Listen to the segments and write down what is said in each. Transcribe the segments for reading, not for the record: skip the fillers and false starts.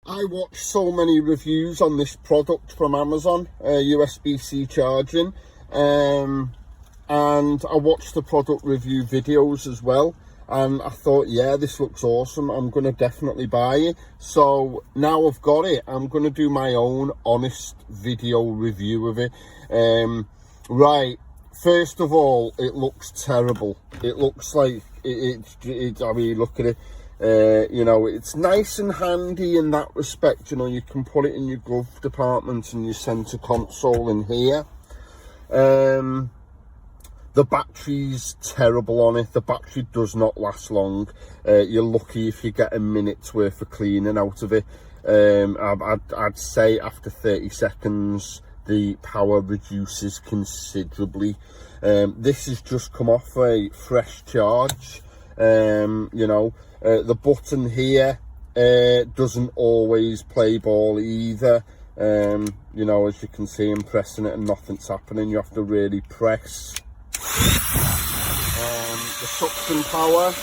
I watched so many reviews on this product from Amazon, USB-C charging, and I watched the product review videos as well, and I thought, yeah, this looks awesome, I'm going to definitely buy it. So now I've got it, I'm going to do my own honest video review of it. Right, first of all, it looks terrible. It looks like, I mean, look at it. You know, it's nice and handy in that respect. You know, you can put it in your glove department and your center console in here. The battery's terrible on it. The battery does not last long. You're lucky if you get a minute's worth of cleaning out of it. I'd say after 30 seconds the power reduces considerably. This has just come off a fresh charge. You know, the button here doesn't always play ball either. You know, as you can see, I'm pressing it and nothing's happening. You have to really press. The suction power.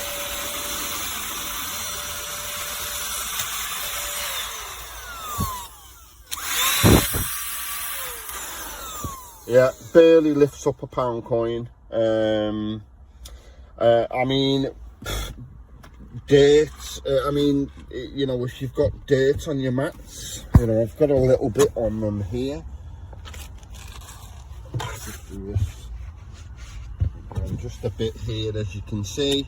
Yeah, barely lifts up a pound coin. I mean, dirt, I mean, you know, if you've got dirt on your mats, you know, I've got a little bit on them here. Just do this. And just a bit here, as you can see.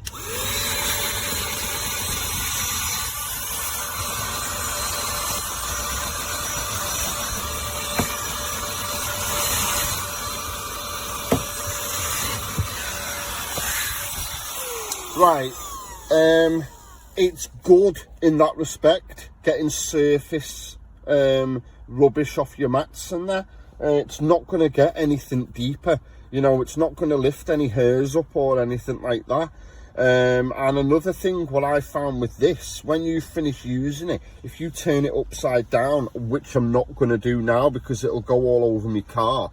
Right, it's good in that respect, getting surface rubbish off your mats and there. It's not going to get anything deeper, you know, it's not going to lift any hairs up or anything like that. And another thing, what I found with this, when you finish using it, if you turn it upside down, which I'm not going to do now because it'll go all over my car,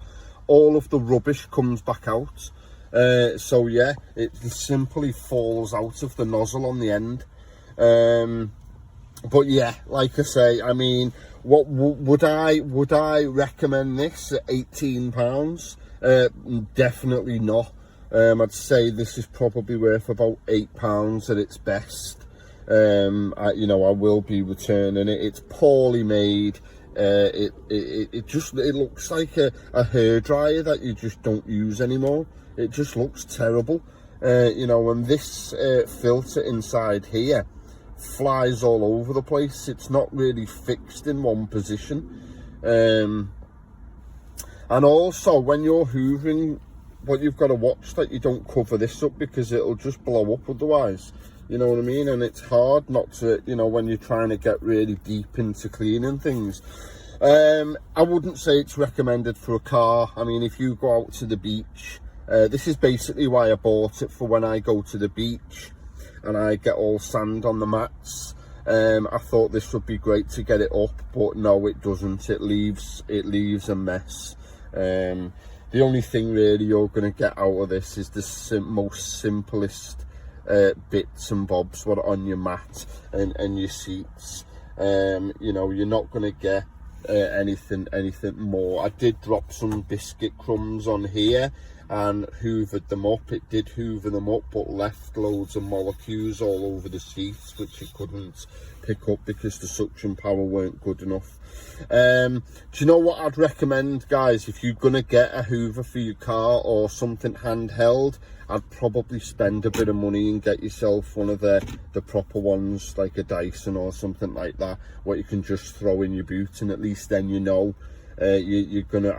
all of the rubbish comes back out. So yeah, it simply falls out of the nozzle on the end. But yeah, like I say, I mean, what would I recommend this at £18? Definitely not. I'd say this is probably worth about £8 at its best. You know, I will be returning it. It's poorly made. It looks like a hairdryer that you just don't use anymore. It just looks terrible. You know, and this filter inside here flies all over the place. It's not really fixed in one position. And also, when you're hoovering, what you've got to watch that you don't cover this up, because it'll just blow up otherwise. You know what I mean? And it's hard not to, you know, when you're trying to get really deep into cleaning things. I wouldn't say it's recommended for a car. I mean, if you go out to the beach, this is basically why I bought it, for when I go to the beach and I get all sand on the mats. I thought this would be great to get it up, but no, it doesn't. It leaves a mess. The only thing really you're going to get out of this is the most simplest bits and bobs what are on your mat and your seats. You know, you're not going to get anything more. I did drop some biscuit crumbs on here and hoovered them up. It did hoover them up, but left loads of molecules all over the seats, which it couldn't pick up because the suction power weren't good enough. Do you know what I'd recommend, guys? If you're gonna get a hoover for your car or something handheld, I'd probably spend a bit of money and get yourself one of the proper ones, like a Dyson or something like that, what you can just throw in your boot, and at least then you know you're gonna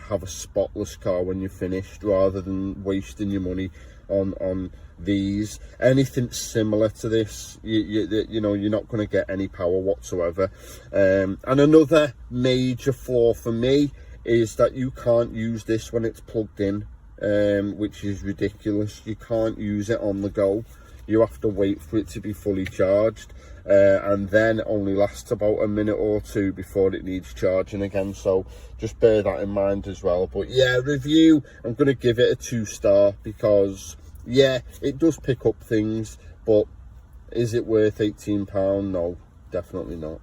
have a spotless car when you're finished, rather than wasting your money on these. Anything similar to this, you know, you're not going to get any power whatsoever. And another major flaw for me is that you can't use this when it's plugged in, which is ridiculous. You can't use it on the go. You have to wait for it to be fully charged, and then only lasts about a minute or two before it needs charging again. So just bear that in mind as well. But yeah, review, I'm going to give it a 2-star, because yeah, it does pick up things, but is it worth £18? No, definitely not.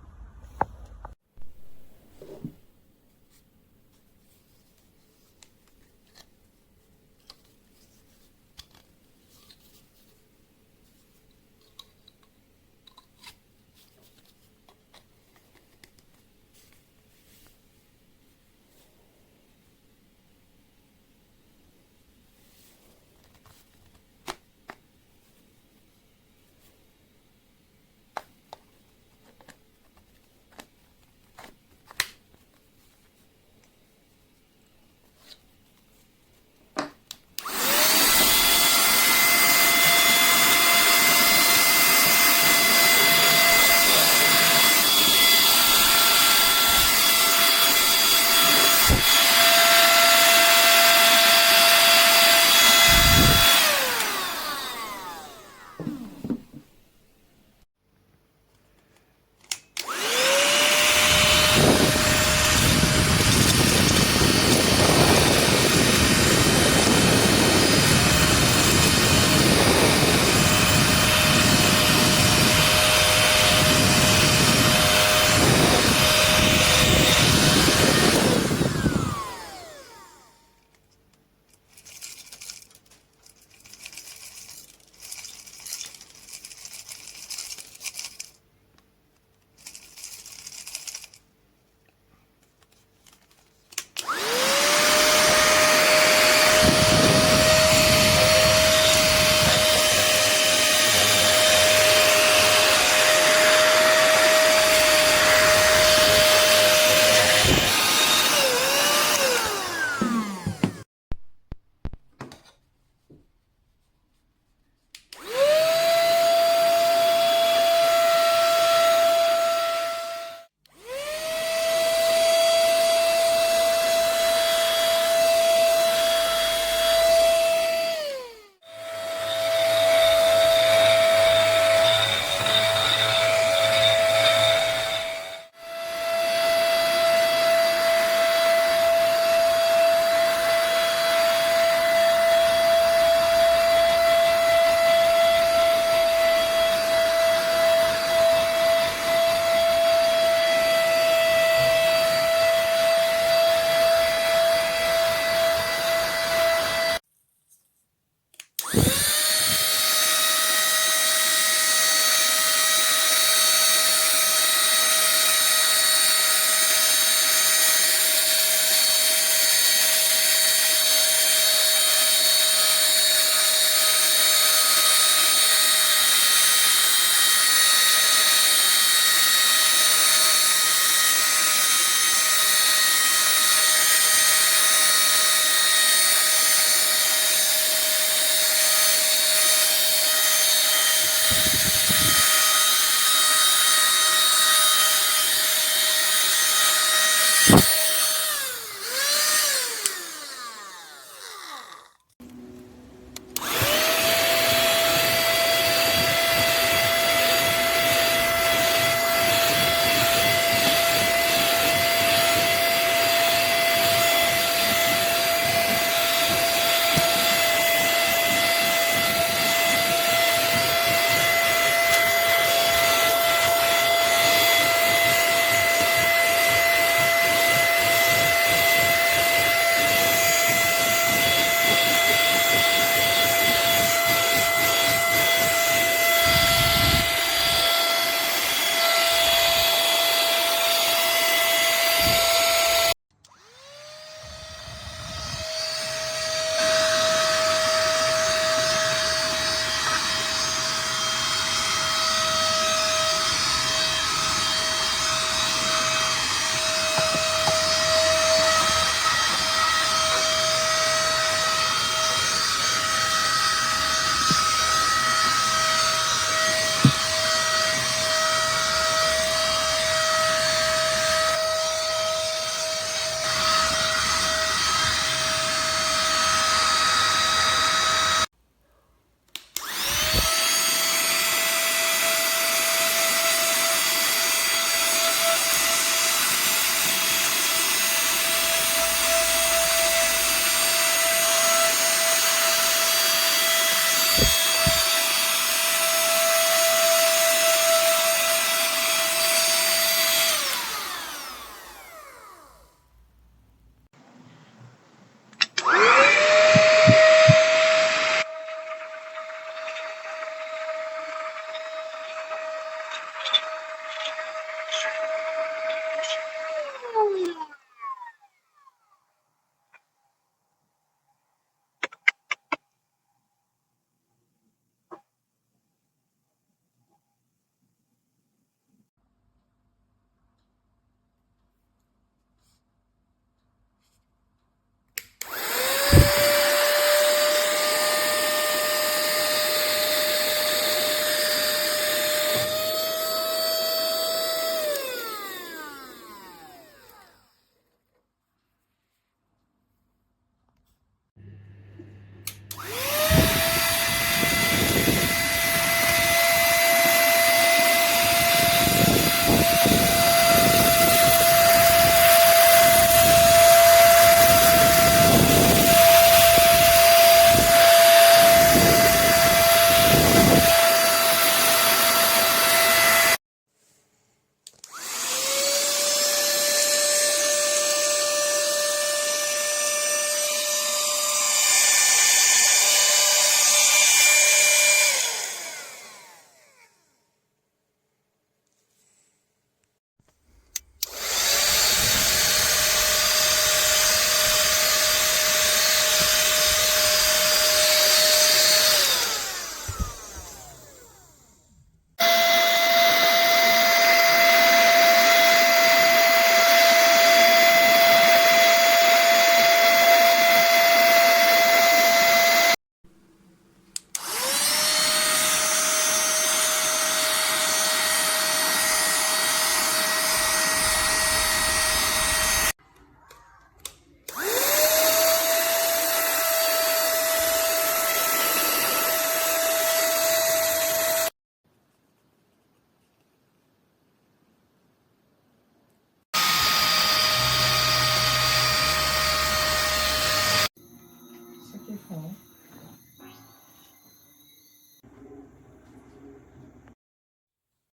before.